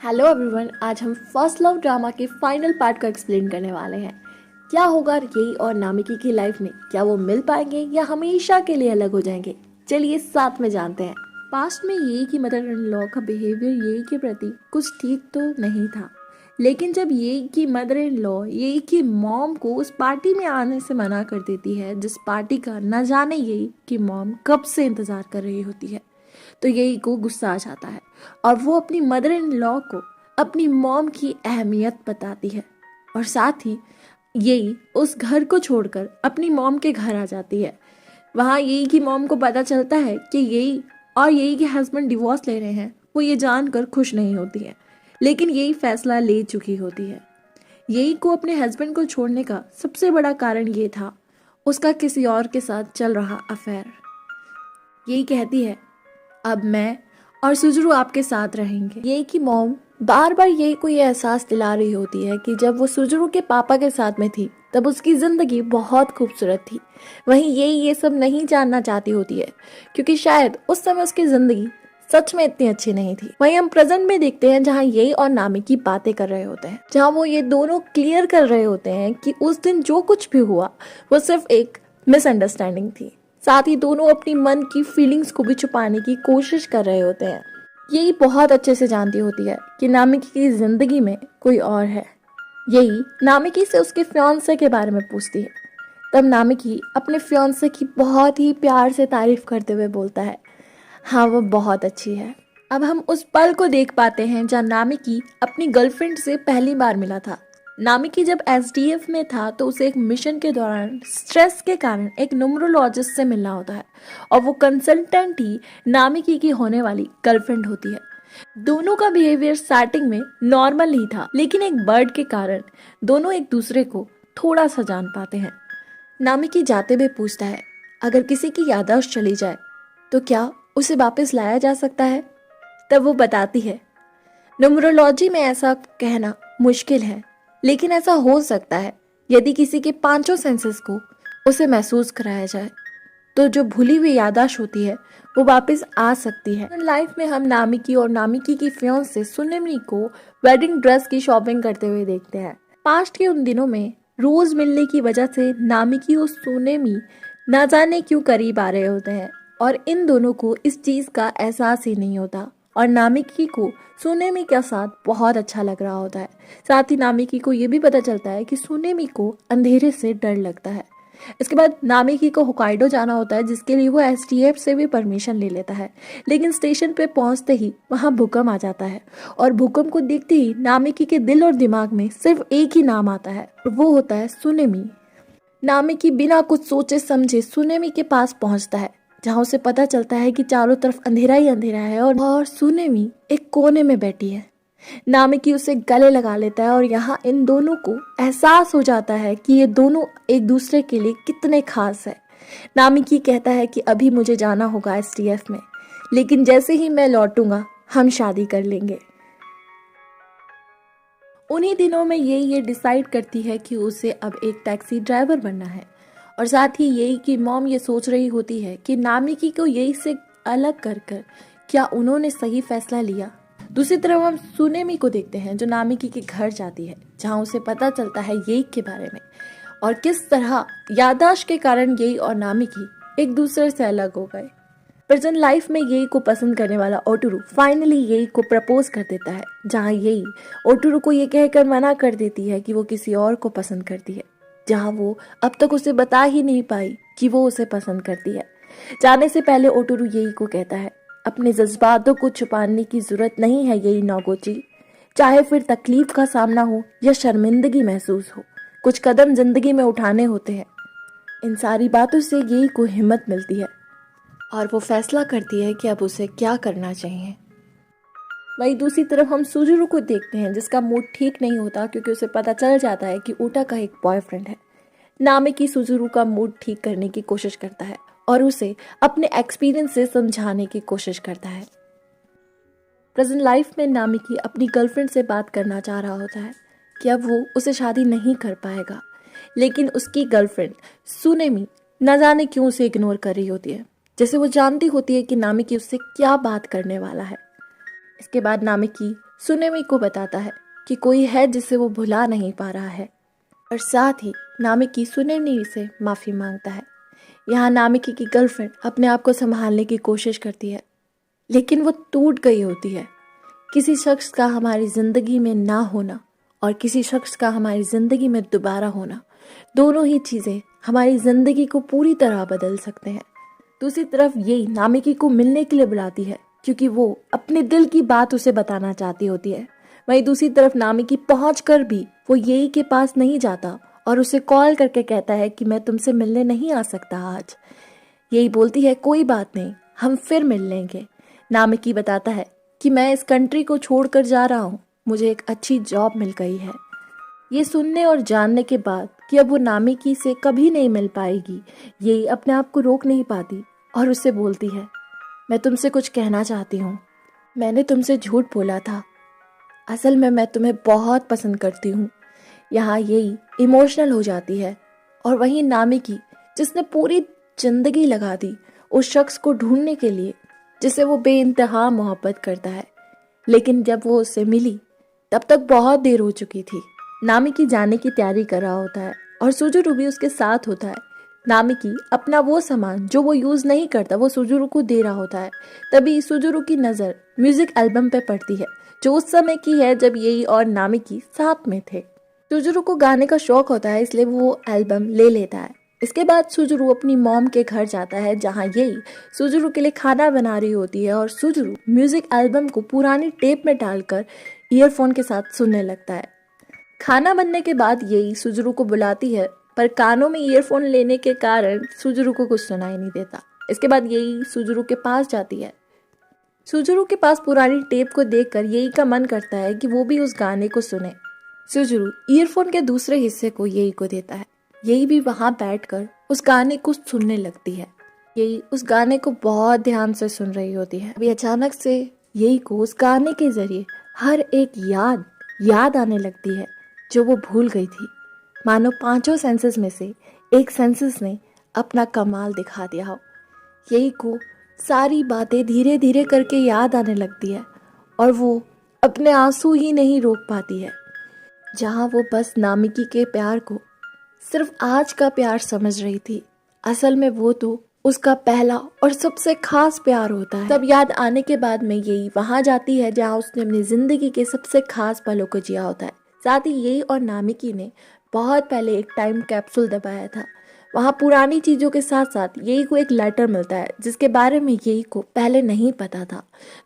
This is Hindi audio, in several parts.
हेलो एवरीवन, आज हम फर्स्ट लव ड्रामा के फाइनल पार्ट को एक्सप्लेन करने वाले हैं। क्या होगा यही और नामिकी की लाइफ में? क्या वो मिल पाएंगे या हमेशा के लिए अलग हो जाएंगे? चलिए साथ में जानते हैं। पास्ट में यही की मदर इन लॉ का बिहेवियर यही के प्रति कुछ ठीक तो नहीं था, लेकिन जब यही की मदर इन लॉ यही की मॉम को उस पार्टी में आने से मना कर देती है, जिस पार्टी का न जाने यही की मॉम कब से इंतजार कर रही होती है, तो यही को गुस्सा आ जाता है और वो अपनी मदर इन लॉ को अपनी मॉम की अहमियत बताती है। और साथ ही यही उस घर को छोड़कर अपनी मॉम के घर आ जाती है। वहाँ यही की मॉम को पता चलता है कि यही और यही के हस्बैंड डिवोर्स ले रहे हैं। वो ये जानकर खुश नहीं होती है, लेकिन यही फैसला ले चुकी होती है। यही को अपने हस्बैंड को छोड़ने का सबसे बड़ा कारण ये था, उसका किसी और के साथ चल रहा अफेयर। यही कहती है, अब मैं और सुजरू आपके साथ रहेंगे। यही की मॉम बार बार यही को ये एहसास दिला रही होती है कि जब वो सुजरू के पापा के साथ में थी तब उसकी जिंदगी बहुत खूबसूरत थी। वहीं ये सब नहीं जानना चाहती होती है, क्योंकि शायद उस समय उसकी जिंदगी सच में इतनी अच्छी नहीं थी। वहीं हम प्रेजेंट में देखते हैं जहाँ यही और नामिकी बातें कर रहे होते हैं, जहाँ वो ये दोनों क्लियर कर रहे होते हैं कि उस दिन जो कुछ भी हुआ वो सिर्फ एक मिसअंडरस्टैंडिंग थी। साथ ही दोनों अपनी मन की फीलिंग्स को भी छुपाने की कोशिश कर रहे होते हैं। यही बहुत अच्छे से जानती होती है कि नामिकी की जिंदगी में कोई और है। यही नामिकी से उसके फियांसे के बारे में पूछती है। तब नामिकी अपने फियांसे की बहुत ही प्यार से तारीफ करते हुए बोलता है, हाँ वो बहुत अच्छी है। अब हम उस पल को देख पाते हैं जहाँ नामिकी अपनी गर्लफ्रेंड से पहली बार मिला था। नामिकी जब एसडीएफ में था तो उसे एक मिशन के दौरान स्ट्रेस के कारण एक न्यूमरोलॉजिस्ट से मिलना होता है, और वो कंसल्टेंट ही नामिकी की होने वाली गर्लफ्रेंड होती है। दोनों का बिहेवियर स्टार्टिंग में नॉर्मल ही था, लेकिन एक बर्ड के कारण दोनों एक दूसरे को थोड़ा सा जान पाते हैं। नामिकी जाते हुए पूछता है, अगर किसी की याददाश्त चली जाए तो क्या उसे वापस लाया जा सकता है? तब वो बताती है, न्यूमरोलॉजी में ऐसा कहना मुश्किल है, लेकिन ऐसा हो सकता है यदि किसी के पांचों सेंसेस को उसे महसूस कराया जाए तो जो भूली हुई याददाश्त होती है वो वापस आ सकती है। लाइफ में हम नामिकी और नामिकी की फियांसे सुनेमी को वेडिंग ड्रेस की शॉपिंग करते हुए देखते हैं। पास्ट के उन दिनों में रोज मिलने की वजह से नामिकी और सुनेमी ना जाने क्यों करीब आ रहे होते हैं, और इन दोनों को इस चीज का एहसास ही नहीं होता, और नामिकी को सुनेमी के साथ बहुत अच्छा लग रहा होता है। साथ ही नामिकी को ये भी पता चलता है कि सुनेमी को अंधेरे से डर लगता है। इसके बाद नामिकी को होकाइडो जाना होता है, जिसके लिए वो एसटीएफ से भी परमिशन ले लेता है, लेकिन स्टेशन पे पहुंचते ही वहां भूकंप आ जाता है, और भूकंप को देखते ही नामिकी के दिल और दिमाग में सिर्फ एक ही नाम आता है, और वो होता है सुनेमी। नामिकी बिना कुछ सोचे समझे सुनेमी के पास पहुंचता है, जहाँ उसे पता चलता है कि चारों तरफ अंधेरा ही अंधेरा है और सुनेमी एक कोने में बैठी है। नामिकी उसे गले लगा लेता है, और यहाँ इन दोनों को एहसास हो जाता है कि ये दोनों एक दूसरे के लिए कितने खास है। नामिकी कहता है कि अभी मुझे जाना होगा एसटीएफ में, लेकिन जैसे ही मैं लौटूंगा हम शादी कर लेंगे। उन्हीं दिनों में ये डिसाइड करती है कि उसे अब एक टैक्सी ड्राइवर बनना है, और साथ ही यही की मॉम ये सोच रही होती है कि नामिकी को यही से अलग कर क्या उन्होंने सही फैसला लिया। दूसरी तरफ हम सुनेमी को देखते हैं जो नामिकी के घर जाती है, जहां उसे पता चलता है यही के बारे में, और किस तरह याददाश्त के कारण यही और नामिकी एक दूसरे से अलग हो गए। प्रेजेंट लाइफ में यही को पसंद करने वाला ओटोरू फाइनली यही को प्रपोज कर देता है, जहां यही ओटोरू को ये कहकर मना कर देती है कि वो किसी और को पसंद करती है, जहां वो अब तक उसे बता ही नहीं पाई कि वो उसे पसंद करती है। जाने से पहले ओटोरू यही को कहता है, अपने जज्बातों को छुपाने की जरूरत नहीं है यही नौगोची, चाहे फिर तकलीफ का सामना हो या शर्मिंदगी महसूस हो, कुछ कदम जिंदगी में उठाने होते हैं। इन सारी बातों से यही को हिम्मत मिलती है, और वो फैसला करती है कि अब उसे क्या करना चाहिए। वहीं दूसरी तरफ हम सुजुरू को देखते हैं, जिसका मूड ठीक नहीं होता, क्योंकि उसे पता चल जाता है कि ऊटा का एक बॉयफ्रेंड है। नामिकी सुजुरू का मूड ठीक करने की कोशिश करता है और उसे अपने एक्सपीरियंस से समझाने की कोशिश करता है। प्रेजेंट लाइफ में नामिकी अपनी गर्लफ्रेंड से बात करना चाह रहा होता है कि अब वो उसे शादी नहीं कर पाएगा, लेकिन उसकी गर्लफ्रेंड सुनेमी न जाने क्यों उसे इग्नोर कर रही होती है, जैसे वो जानती होती है कि नामिकी उससे क्या बात करने वाला है। इसके बाद नामिकी सुनेमी को बताता है कि कोई है जिसे वो भुला नहीं पा रहा है, और साथ ही नामिकी सुनेमी से माफ़ी मांगता है। यहाँ नामिकी की गर्लफ्रेंड अपने आप को संभालने की कोशिश करती है, लेकिन वो टूट गई होती है। किसी शख्स का हमारी ज़िंदगी में ना होना और किसी शख्स का हमारी ज़िंदगी में दोबारा होना, दोनों ही चीज़ें हमारी ज़िंदगी को पूरी तरह बदल सकते हैं। दूसरी तरफ यही नामिकी को मिलने के लिए बुलाती है क्योंकि वो अपने दिल की बात उसे बताना चाहती होती है। वहीं दूसरी तरफ नामिकी पहुंचकर भी वो यही के पास नहीं जाता और उसे कॉल करके कहता है कि मैं तुमसे मिलने नहीं आ सकता आज। यही बोलती है कोई बात नहीं, हम फिर मिल लेंगे। नामिकी बताता है कि मैं इस कंट्री को छोड़कर जा रहा हूँ, मुझे एक अच्छी जॉब मिल गई है। ये सुनने और जानने के बाद कि अब वो नामिकी से कभी नहीं मिल पाएगी, यही अपने आप को रोक नहीं पाती और उससे बोलती है, मैं तुमसे कुछ कहना चाहती हूँ। मैंने तुमसे झूठ बोला था, असल में मैं तुम्हें बहुत पसंद करती हूँ। यहाँ यही इमोशनल हो जाती है और वहीं नामिकी जिसने पूरी जिंदगी लगा दी उस शख्स को ढूंढने के लिए जिसे वो बेइंतहा मोहब्बत करता है, लेकिन जब वो उससे मिली तब तक बहुत देर हो चुकी थी। नामिकी जाने की तैयारी कर रहा होता है और सुजुरु भी उसके साथ होता है। नामिकी अपना वो सामान जो वो यूज़ नहीं करता वो सुजुरु को दे रहा होता है। तभी सुजुरु की नज़र म्यूजिक एल्बम पे पड़ती है जो उस समय की है जब यही और नामिकी साथ में थे। सुजुरु को गाने का शौक होता है, इसलिए वो एल्बम ले लेता है। इसके बाद सुजुरु अपनी मॉम के घर जाता है जहाँ यही सुजुरु के लिए खाना बना रही होती है और सुजुरु म्यूजिक एल्बम को पुरानी टेप में डालकर ईयरफोन के साथ सुनने लगता है। खाना बनने के बाद यही सुजुरु को बुलाती है, पर कानों में ईयरफोन लेने के कारण सुजुरु को कुछ सुनाई नहीं देता। इसके बाद यही सुजुरु के पास जाती है। सुजुरु के पास पुरानी टेप को देखकर यही का मन करता है कि वो भी उस गाने को सुने। सुजुरु ईयरफोन के दूसरे हिस्से को यही को देता है। यही भी वहां बैठकर उस गाने को सुनने लगती है। यही उस गाने को बहुत ध्यान से सुन रही होती है। अभी अचानक से यही को उस गाने के जरिए हर एक याद आने लगती है जो वो भूल गई थी। मानो पांचों सेंसेस में से एक सेंसेस ने अपना कमाल दिखा दिया हो। यही को सारी बातें धीरे धीरे करके याद आने लगती है और वो अपने आंसू ही नहीं रोक पाती है। जहाँ वो बस नामिकी के प्यार को सिर्फ आज का प्यार समझ रही थी, असल में वो तो उसका पहला और सबसे खास प्यार होता है। तब याद आने के बाद में यही वहां जाती है जहाँ उसने अपनी जिंदगी के सबसे खास पलों को जिया होता है। साथ ही यही और नामिकी ने बहुत पहले एक टाइम कैप्सूल दबाया था। वहाँ पुरानी चीज़ों के साथ साथ यही को एक लेटर मिलता है जिसके बारे में यही को पहले नहीं पता था।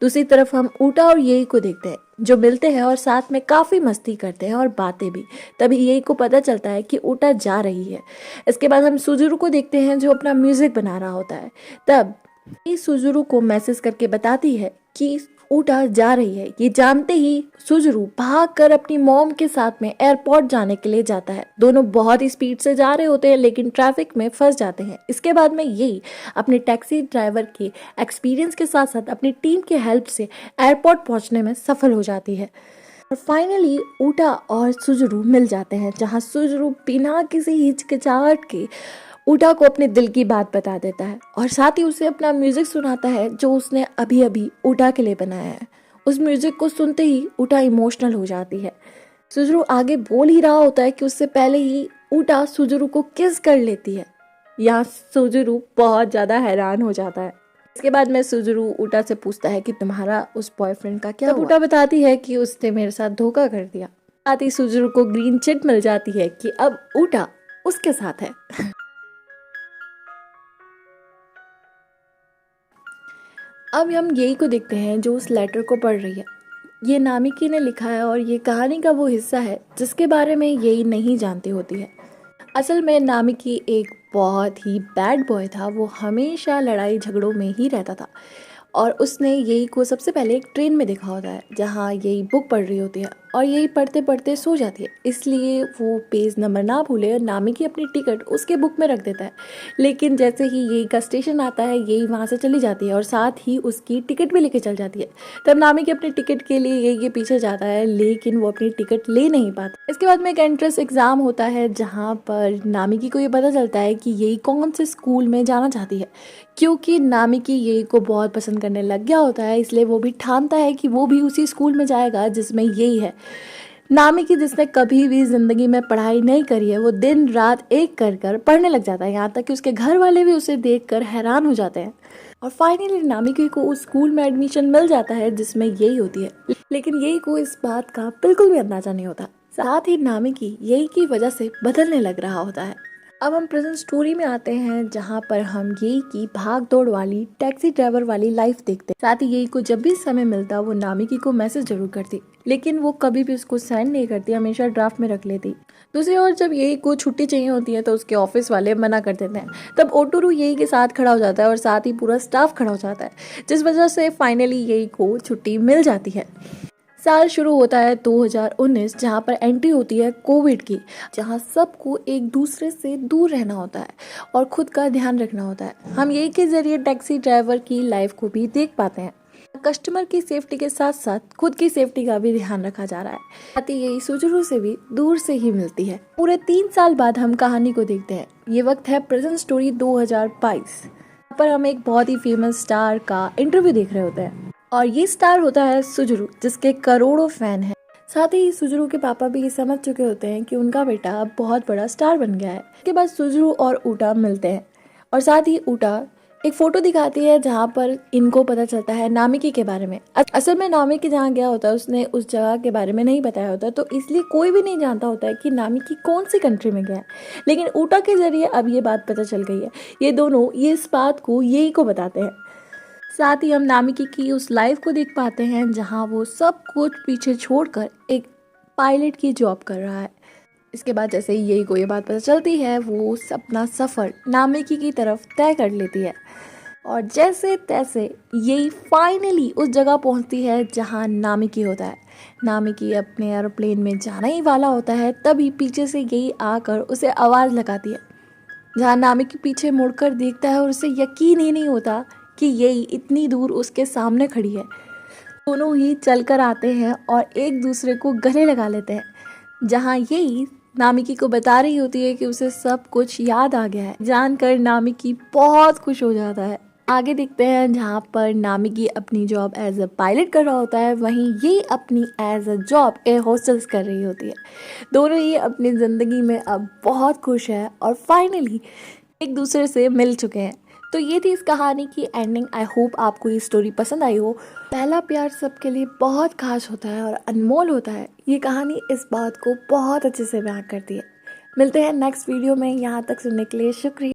दूसरी तरफ हम ऊटा और यही को देखते हैं जो मिलते हैं और साथ में काफ़ी मस्ती करते हैं और बातें भी। तभी यही को पता चलता है कि ऊटा जा रही है। इसके बाद हम सुजुरु को देखते हैं जो अपना म्यूजिक बना रहा होता है। तब ये सुजुरु को मैसेज करके बताती है कि ऊटा जा रही है। ये जानते ही सुजुरु भागकर अपनी मॉम के साथ में एयरपोर्ट जाने के लिए जाता है। दोनों बहुत ही स्पीड से जा रहे होते हैं लेकिन ट्रैफिक में फंस जाते हैं। इसके बाद में यही अपने टैक्सी ड्राइवर के एक्सपीरियंस के साथ साथ अपनी टीम के हेल्प से एयरपोर्ट पहुंचने में सफल हो जाती है और फाइनली ऊटा और सुजुरु मिल जाते हैं जहां सुजुरु बिना किसी हिचकिचाहट के ऊटा को अपने दिल की बात बता देता है और साथ ही उसे अपना म्यूजिक सुनाता है जो उसने अभी अभी ऊटा के लिए बनाया है। उस म्यूजिक को सुनते ही ऊटा इमोशनल हो जाती है। सुजुरु आगे बोल ही रहा होता है कि उससे पहले ही ऊटा सुजुरु को किस कर लेती है। यहाँ सुजुरु बहुत ज्यादा हैरान हो जाता है। इसके बाद में सुजुरु ऊटा से पूछता है कि तुम्हारा उस बॉयफ्रेंड का क्या हुआ? ऊटा बताती है कि उसने मेरे साथ धोखा कर दिया। साथ ही सुजुरु को ग्रीन चिट मिल जाती है कि अब ऊटा उसके साथ है। अब हम यही को देखते हैं जो उस लेटर को पढ़ रही है। ये नामिकी ने लिखा है और ये कहानी का वो हिस्सा है जिसके बारे में यही नहीं जानती होती है। असल में नामिकी एक बहुत ही बैड बॉय था। वो हमेशा लड़ाई झगड़ों में ही रहता था और उसने यही को सबसे पहले एक ट्रेन में देखा होता है जहाँ यही बुक पढ़ रही होती है और यही पढ़ते पढ़ते सो जाती है। इसलिए वो पेज नंबर ना भूले और नामिकी अपनी टिकट उसके बुक में रख देता है। लेकिन जैसे ही यही का स्टेशन आता है, यही वहाँ से चली जाती है और साथ ही उसकी टिकट भी लेके चल जाती है। तब नामिकी अपनी टिकट के लिए यही के पीछे जाता है, लेकिन वो अपनी टिकट ले नहीं पाता। इसके बाद में एक एंट्रेंस एग्जाम होता है, जहाँ पर नामिकी को ये पता चलता है कि यही कौन से स्कूल में जाना चाहती है। क्योंकि नामिकी यही को बहुत पसंद करने लग गया होता है, इसलिए वो भी ठानता है कि वो भी उसी स्कूल में जाएगा जिसमें यही है। नामिकी जिसने कभी भी जिंदगी में पढ़ाई नहीं करी है, वो दिन रात एक कर कर पढ़ने लग जाता है, यहाँ तक कि उसके घर वाले भी उसे देखकर हैरान हो जाते हैं। और फाइनली नामिकी को उस स्कूल में एडमिशन मिल जाता है जिसमें यही होती है। लेकिन यही को इस बात का बिल्कुल भी अंदाजा नहीं होता। साथ ही नामिकी यही की वजह से बदलने लग रहा होता है। अब हम प्रेजेंट स्टोरी में आते हैं, जहाँ पर हम यही की भाग दौड़ वाली टैक्सी ड्राइवर वाली लाइफ देखते हैं। साथ ही यही को जब भी समय मिलता वो नामिकी को मैसेज जरूर करती, लेकिन वो कभी भी उसको सेंड नहीं करती, हमेशा ड्राफ्ट में रख लेती। दूसरी ओर जब यही को छुट्टी चाहिए होती है तो उसके ऑफिस वाले मना कर देते हैं। तब ओटोरू यही के साथ खड़ा हो जाता है और साथ ही पूरा स्टाफ खड़ा हो जाता है, जिस वजह से फाइनली यही को छुट्टी मिल जाती है। साल शुरू होता है 2019, जहाँ पर एंट्री होती है कोविड की, जहाँ सबको एक दूसरे से दूर रहना होता है और खुद का ध्यान रखना होता है। हम यही के जरिए टैक्सी ड्राइवर की लाइफ को भी देख पाते हैं। कस्टमर की सेफ्टी के साथ साथ खुद की सेफ्टी का भी ध्यान रखा जा रहा है। साथ ही यही सुजुरू से भी दूर से ही मिलती है। पूरे 3 साल बाद हम कहानी को देखते हैं। ये वक्त है प्रेजेंट स्टोरी 2022 पर हम एक बहुत ही फेमस स्टार का इंटरव्यू देख रहे होते हैं और ये स्टार होता है सुजुरू, जिसके करोड़ों फैन हैं। साथ ही सुजुरू के पापा भी ये समझ चुके होते हैं कि उनका बेटा अब बहुत बड़ा स्टार बन गया है। इसके बाद सुजुरू और ऊटा मिलते हैं और साथ ही ऊटा एक फोटो दिखाती है, जहाँ पर इनको पता चलता है नामिकी के बारे में। असल में नामिकी जहाँ गया होता है उसने उस जगह के बारे में नहीं बताया होता, तो इसलिए कोई भी नहीं जानता होता है कि नामिकी कौन सी कंट्री में गया है। लेकिन ऊटा के जरिए अब ये बात पता चल गई है। ये दोनों ये इस बात को यही को बताते हैं। साथ ही हम नामिकी की उस लाइफ को देख पाते हैं, जहां वो सब कुछ पीछे छोड़कर एक पायलट की जॉब कर रहा है। इसके बाद जैसे ही यही को ये बात पता चलती है, वो अपना सफ़र नामिकी की तरफ तय कर लेती है और जैसे तैसे यही फाइनली उस जगह पहुंचती है जहां नामिकी होता है। नामिकी अपने एरोप्लेन में जाना ही वाला होता है, तभी पीछे से यही आकर उसे आवाज़ लगाती है, जहाँ नामिकी पीछे मुड़कर देखता है और उसे यकीन ही नहीं होता कि यही इतनी दूर उसके सामने खड़ी है। दोनों ही चलकर आते हैं और एक दूसरे को गले लगा लेते हैं, जहाँ यही नामिकी को बता रही होती है कि उसे सब कुछ याद आ गया है। जानकर नामिकी बहुत खुश हो जाता है। आगे देखते हैं, जहाँ पर नामिकी अपनी जॉब एज अ पायलट कर रहा होता है, वहीं ये अपनी as a job air hostess कर रही होती है। दोनों ही अपनी ज़िंदगी में अब बहुत खुश है और फाइनली एक दूसरे से मिल चुके हैं। तो ये थी इस कहानी की एंडिंग। आई होप आपको ये स्टोरी पसंद आई हो। पहला प्यार सबके लिए बहुत खास होता है और अनमोल होता है। ये कहानी इस बात को बहुत अच्छे से बयां करती है। मिलते हैं नेक्स्ट वीडियो में। यहाँ तक सुनने के लिए शुक्रिया।